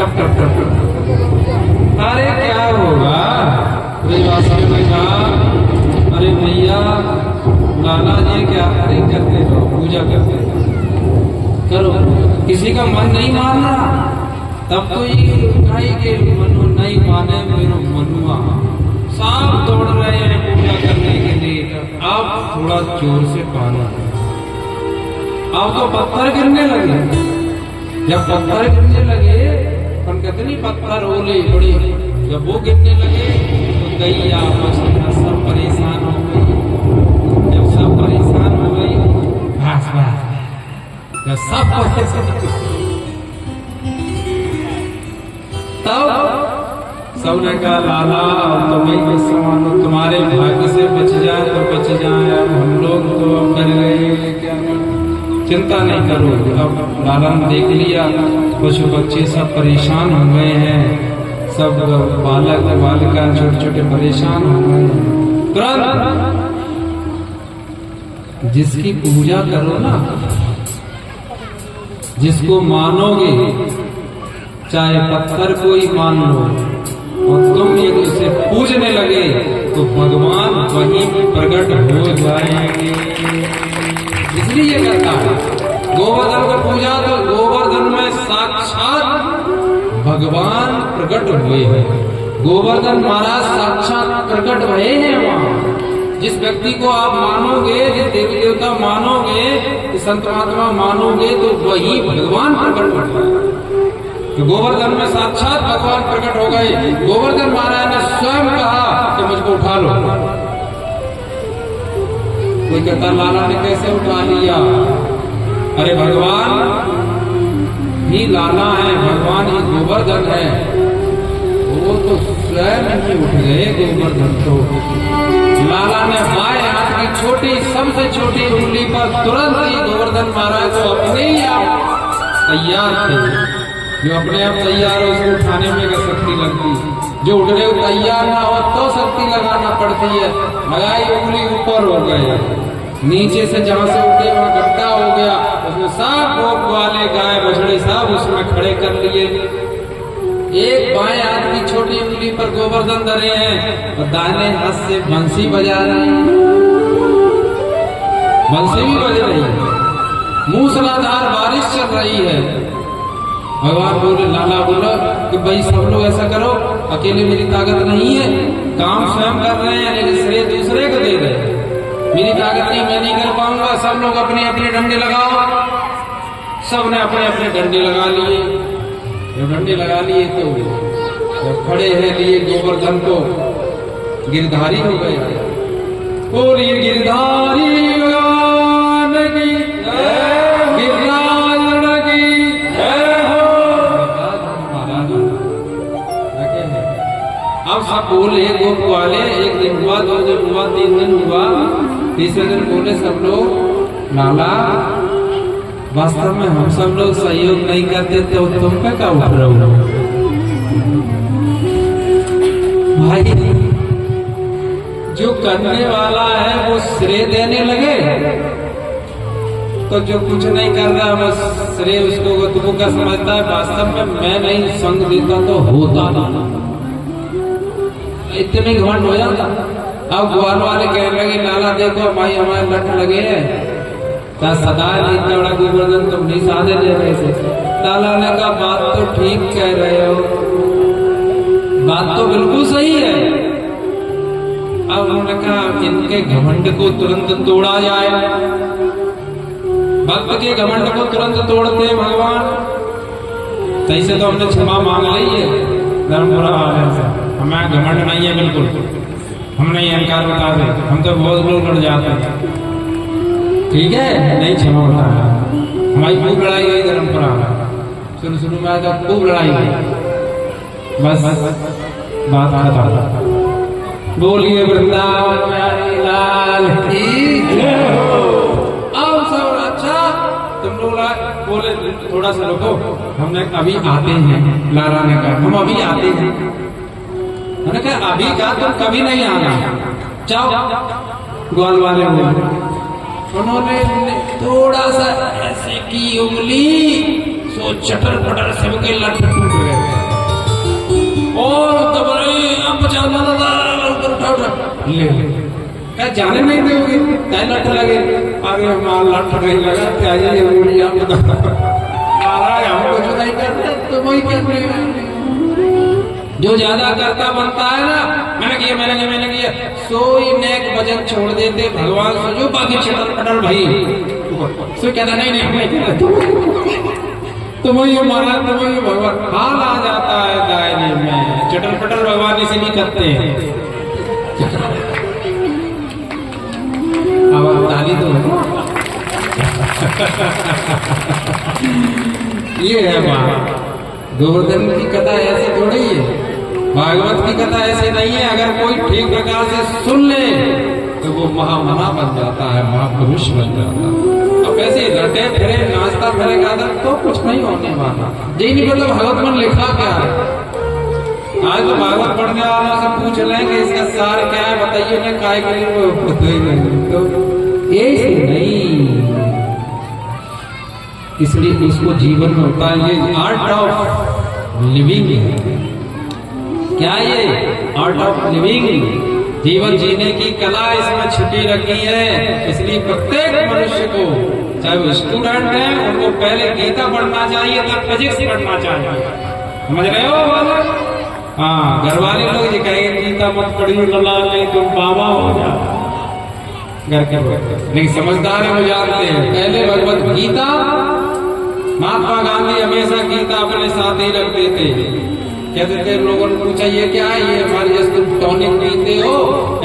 टप टप टप टप। अरे क्या होगा? वासियों ने कहा अरे भैया लाला जी क्या अरे करते रहो, पूजा करते करो, किसी का मन नहीं मानना तब तो ये कहेंगे मनु नहीं माने मेरे मनुआ, सब दौड़ रहे हैं पूजा करने के लिए। अब थोड़ा जोर से पाना, अब तो पत्थर गिरने लगे। जब पत्थर गिरने लगे अपन कहते नहीं पत्थर ओले बड़े, जब वो गिरने लगे तो गैया मछलियां सब परेशान हो गई। जब सब परेशान हो गई बस जब सब तब सबने कहा लाला तो भाई सामान तुम्हारे भाग्य से बच जाए तो बच जाए, अब हम लोग तो अब डर गए, क्या चिंता नहीं करो। अब लाला ने देख लिया पशु पक्षी सब परेशान हो गए हैं, सब बालक बालिका छोटे छोटे परेशान हो गए हैं। तुरंत जिसकी पूजा करो ना, जिसको मानोगे, चाहे पत्थर को ही मान लो, और तुम यदि उसे पूजने लगे तो भगवान वहीं प्रकट हो जाएंगे। इसलिए करता है गोवर्धन को पूजा, तो गोवर्धन में साक्षात भगवान प्रकट हुए हैं। गोवर्धन महाराज साक्षात प्रकट भये हैं वहां। जिस व्यक्ति को आप मानोगे, जिस देवी देवता मानोगे, संत महात्मा मानोगे, तो वही भगवान प्रकट होता है। तो गोवर्धन में साक्षात भगवान प्रकट हो गए। गोवर्धन महाराज ने स्वयं कहा कि मुझको उठा लो। कोई कहता लाला ने कैसे उठा लिया? अरे भगवान ही लाला है, भगवान ही गोवर्धन है, वो तो स्वयं ही उठ गए गोवर्धन। तो लाला ने बाएं हाथ की छोटी सबसे छोटी उंगली पर तुरंत ही गोवर्धन महाराज को अपने ही आप तैयार थे। जो अपने आप तैयार हो उसको उठाने में क्या शक्ति लगती, जो उठने को तैयार ना हो तो शक्ति लगाना पड़ती है। लगाई उंगली ऊपर हो गए, नीचे से जहां से उठे वहां गड्ढा हो गया, उसमें सब भोग वाले गाय बछड़े सब उसमें खड़े कर लिए। एक बाएं हाथ की छोटी उंगली पर गोवर्धन धरे हैं और दाहिने हाथ से बंसी बजा रहे हैं, बंसी भी बज रही है, मूसलाधार बारिश चल रही है। भगवान बोले, लाला बोला कि भाई सब लोग ऐसा करो, अकेले मेरी ताकत नहीं है, काम स्वयं कर रहे हैं लेकिन श्रेय दूसरे को दे रहे हैं, मेरी ताकत नहीं, मैं नहीं कर पाऊंगा, सब लोग अपने अपने डंडे लगाओ। सबने अपने अपने डंडे लगा लिए। जब डंडे लगा लिए तो जब खड़े हैं लिए गोवर्धन को गिरधारी हो गए। बोलिए गिरधारी भगवान की जय, गिरराज की जय हो। अब सब बोले गोप वाले, एक दिन हुआ, 2 दिन हुआ, 3 दिन हुआ, तीसरे दिन बोले सब लोग, लाला वास्तव में हम सब लोग सहयोग नहीं करते तो तुम पे क्या उठ रहे हो भाई? जो करने वाला है वो श्रेय देने लगे तो जो कुछ नहीं कर रहा बस श्रेय उसको तुमको क्या समझता है? वास्तव में मैं नहीं संग देता तो होता ना, इतने घमंड हो जाता। अब ग्वाल वाले कहने लगे, लाला देखो भाई हमारे लट लगे हैं, क्या सदा नहीं इतना बड़ा गोवर्धन तुम नहीं साधे ले रहे थे। लाला ने कहा बात तो ठीक कह रहे हो, बात तो बिल्कुल सही है। अब उन्होंने कहा इनके घमंड को तुरंत तोड़ा जाए। भक्त के घमंड को तुरंत तोड़ते भगवान। सही से तो हमने क्षमा मांग ली है, धर्मपुरा वाले से, हमें घमंड नहीं है बिल्कुल, हम नहीं अहंकार बता दे, हम तो बहुत लोग लड़ जाते हैं, ठीक है, नहीं क्षमा होता है। हमारी खूब लड़ाई हुई धर्मपुरा, शुरू में आया खूब लड़ाई हुई, बस बात खत्म। बोलिए वृंदावन प्यारी लाल की जय हो। अब सब अच्छा, तुम लोग बोले थोड़ा सा रुको, हमने अभी आते हैं। लाला ने कहा हम अभी आते हैं। मैंने कहा अभी कहा तुम कभी नहीं आना, जाओ। ग्वाल वाले बोले, उन्होंने थोड़ा सा ऐसे की उंगली, सो चटर पटर सबके लट टूट गए। जाओ ऊपर उठा ले क्या जाने नहीं दोगे क्या लट लगे आगे मार लट नहीं लगा क्या ये उड़िया महाराज हमको जो नहीं करते तो वही करते हैं जो ज्यादा करता बनता है ना मैंने किया सोई नेक वजन छोड़ देते भगवान से जो बाकी चटल पटल भाई सो कहता नहीं हमें तो वही हमारा तो वही भगवान हाल आ जाता है दायरे में चटल पटल भगवान इसे नहीं करते हैं अब आप ताली दो ये है बात गोवर्धन की कथा ऐसे थोड़ी है भागवत की कथा ऐसे नहीं है अगर कोई ठीक प्रकार से सुन ले तो वो महामना बन जाता है महापुरुष बन जाता है अब ऐसे लटे फिरे नाचता फिरे गाता तो कुछ नहीं होने वाला जी नहीं मतलब भागवत में लिखा क्या है आज तो भागवत पढ़ने वालों से पूछ लेंगे इसका सार क्या है बताइए उन्हें काय के लिए वो पता ही नहीं तो ऐसे नहीं इसलिए इसको जीवन में होता है ये आर्ट ऑफ लिविंग है क्या ये आर्ट ऑफ लिविंग जीवन जीने की कला इसमें छिपी रखी है इसलिए प्रत्येक मनुष्य को चाहे वो स्टूडेंट है उनको पहले गीता पढ़ना चाहिए तब फिजिक्स पढ़ना चाहिए समझ रहे हो वाला हाँ घर वाले लोग ये कहेंगे गीता मत पढ़िए लला नहीं तुम बाबा हो जाओ घर के लेकिन समझदार है वो जानते हैं पहले भगवत गीता महात्मा गांधी हमेशा गीता अपने साथ ही रखते थे कहते थे लोगों ने पूछा ये क्या है ये हमारी जैसे तुम टॉनिक पीते हो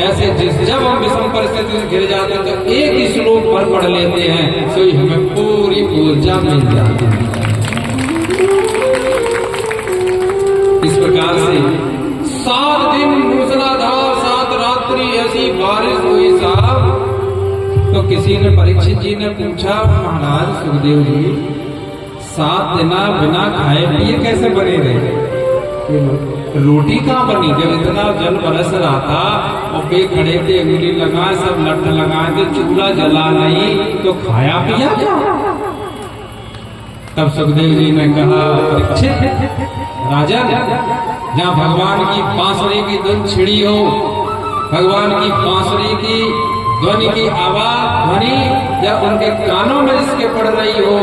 ऐसे जब हम विषम परिस्थिति से घिर जाते तो एक ही श्लोक पर पढ़ लेते हैं तो हमें पूरी ऊर्जा मिल जाती है इस प्रकार से 7 दिन मूसलाधार 7 रात्रि ऐसी बारिश हुई साहब तो किसी ने परीक्षित जी ने पूछा महाराज सुखदेव जी 7 दिन बिना खाए पिए कैसे बने रहे रोटी कहाँ बनी जब इतना जल बरस रहा था और पे खड़े थे अंगुली लगाए सब लठ लगाए थे चूल्हा जला नहीं तो खाया पिया क्या तब सुखदेव जी ने कहा परीक्षित राजन जहाँ भगवान की बांसुरी की धुन छिड़ी हो भगवान की बांसुरी की ध्वनि की आवाज ध्वनि जब उनके कानों में इसके पड़ रही हो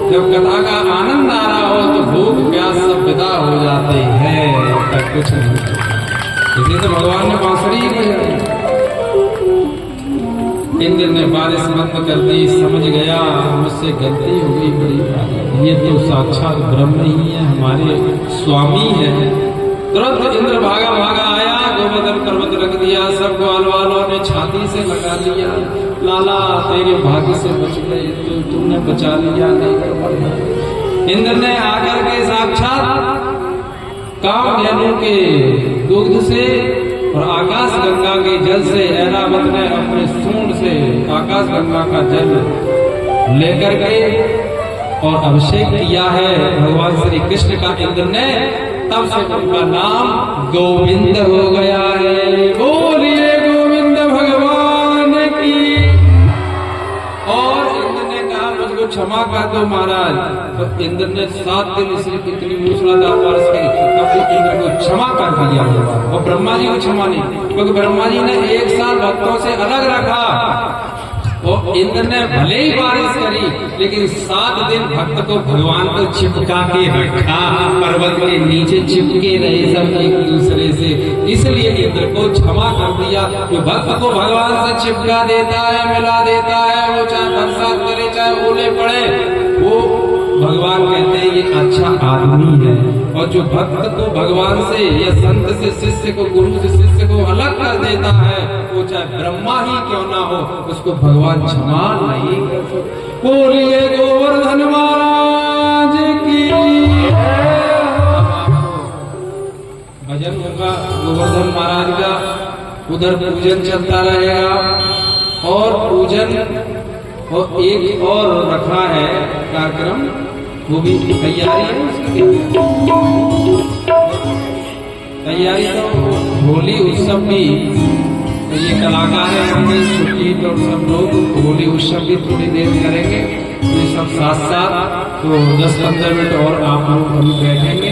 जब कथा का आनंद आ रहा हो तो भूख प्यास सब विदा हो जाते हैं तब कुछ नहीं इसी तो भगवान ने बांसुरी बजाई इंद्र ने बारिश बंद कर दी समझ गया मुझसे गलती हो गई बड़ी बात ये तो साक्षात ब्रह्म ही है हमारे स्वामी है तुरंत इंद्र भागा भागा आया गोवर्धन पर्वत रख दिया सब ग्वाल वालों ने छाती से लगा लिया लाला तेरे भाग्य से बच गए तो तुमने बचा लिया नहीं इंद्र ने आकर के साक्षात कामधेनु के दूध से और आकाश गंगा के जल से ऐरावत ने अपने सूंड से आकाश गंगा का जल लेकर के और अभिषेक किया है भगवान श्री कृष्ण का इंद्र ने तब से उनका नाम गोविंद हो गया है बोलिए गोविंद भगवान की और इंद्र ने कहा मुझको क्षमा कर दो महाराज तो इंद्र ने 7 दिन इसलिए कितनी मूसलाधार बारिश की तब इंद्र को क्षमा कर दिया और ब्रह्मा जी को क्षमा नहीं क्योंकि ब्रह्मा जी ने 1 साल भक्तों से अलग रखा वो इंद्र ने भले ही बारिश करी लेकिन 7 दिन भक्त को भगवान को चिपका के रखा पर्वत के नीचे चिपके रहे सब एक दूसरे से इसलिए इंद्र को क्षमा कर दिया जो भक्त को भगवान से चिपका देता है मिला देता है वो चाहे बरसात करे चाहे ओले पड़े वो भगवान कहते हैं ये अच्छा आदमी है और जो भक्त को भगवान से या संत से शिष्य को गुरु से शिष्य को अलग कर देता है वो चाहे ब्रह्मा ही क्यों ना हो उसको भगवान क्षमा नहीं कर सकते बोलिए गोवर्धन महाराज की भजन होगा गोवर्धन महाराज का उधर पूजन चलता रहेगा और पूजन और एक और रखा है कार्यक्रम वो भी तैयारी है उसकी तैयारी तो होली उत्सव भी तो ये कलाकार है सुजीत और सब लोग होली उत्सव भी थोड़ी देर करेंगे ये सब साथ साथ तो 10-15 मिनट और आप लोग अभी बैठेंगे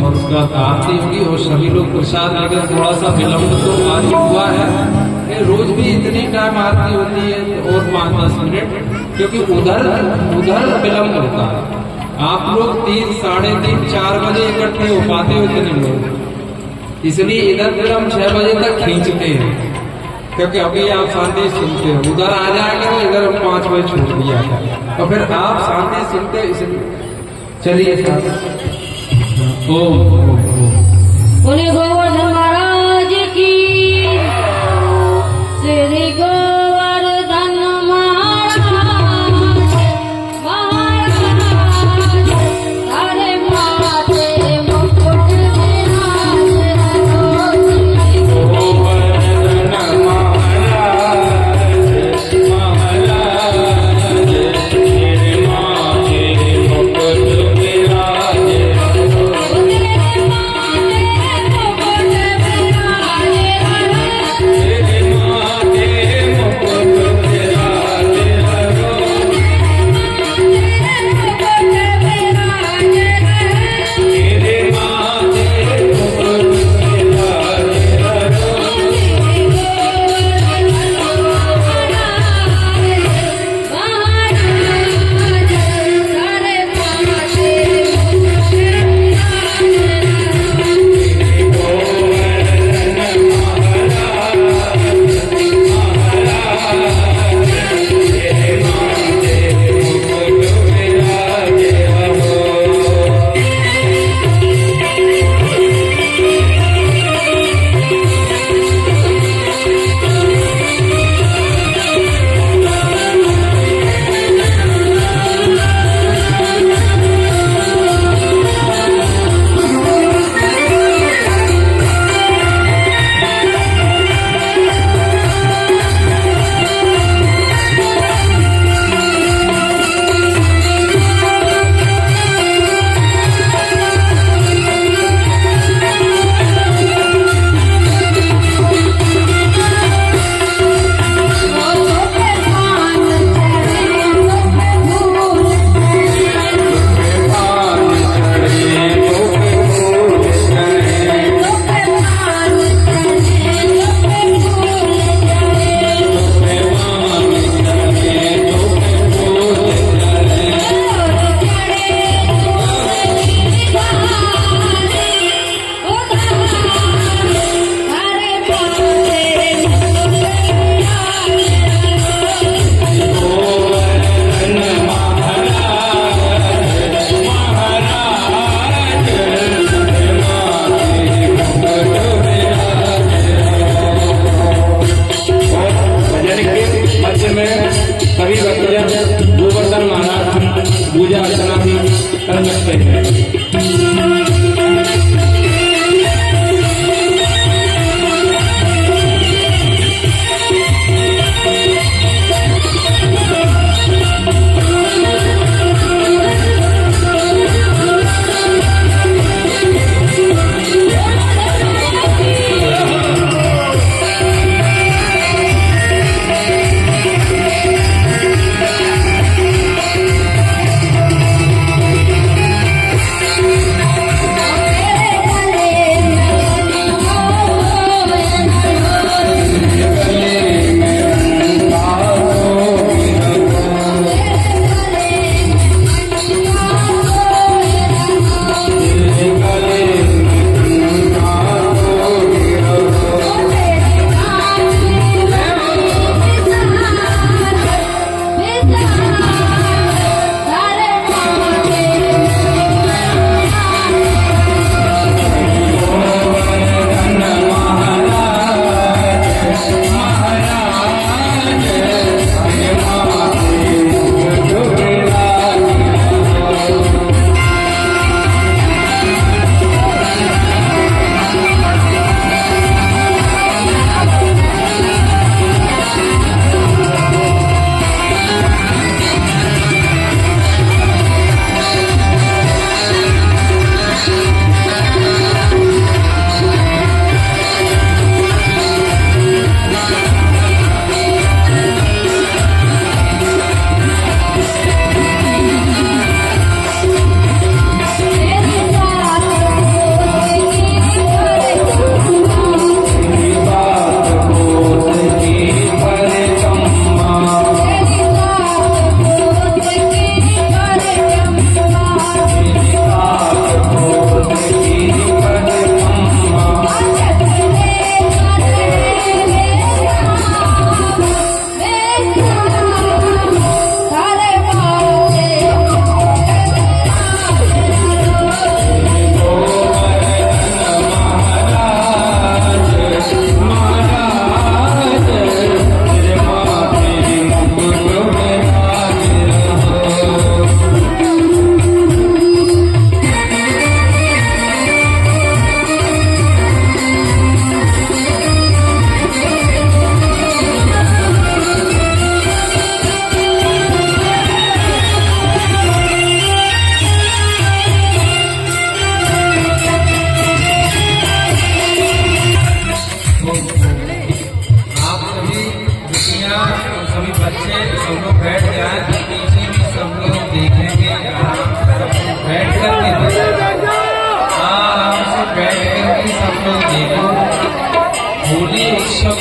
और उसके बाद आरती होगी और सभी लोग प्रसाद लेकर, थोड़ा सा विलम्ब तो आज हुआ है, रोज भी इतनी टाइम आरती होती है और 5-10 मिनट, क्योंकि उधर विलम्ब होता है। आप लोग 3, 3:30, 4 बजे इकट्ठे हो पाते हो इतने लोग, इसलिए इधर फिर हम 6 बजे तक खींचते हैं, क्योंकि अभी आप शांति सुनते हो, उधर आ जाएंगे तो इधर हम 5 बजे छोड़ दिया तो फिर आप शांति सुनते हो, इसलिए चलिए ओ उन्हें गोवर्धन महाराज की, श्री गोवर्धन महाराज तारे माथे मुकुट विराज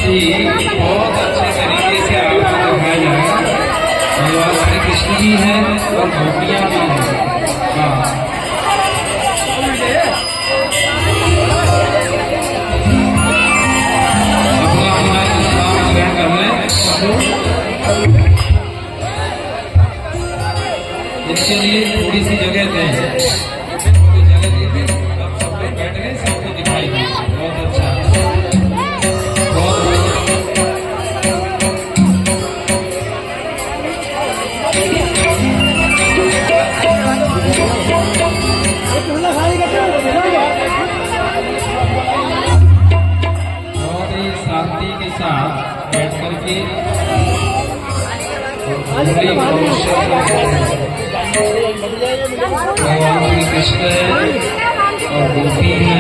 सी बहुत अच्छे तरीके से आपको दिखाया जाएगा। भगवान श्री कृष्ण भी है और गोपियां भी हैं। हाँ अपना अपना स्थान ग्रहण कर लें सब लोग। इसके लिए थोड़ी सी जगह दें, थोड़ी जगह दीजिए। अब सब लोग बैठ गए, सबको दिखाई दे। बहुत अच्छा, बहुत ही शांति के साथ बैठ करके भगवान श्री कृष्ण है और गोपी है।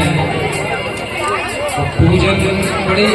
पूजन बड़े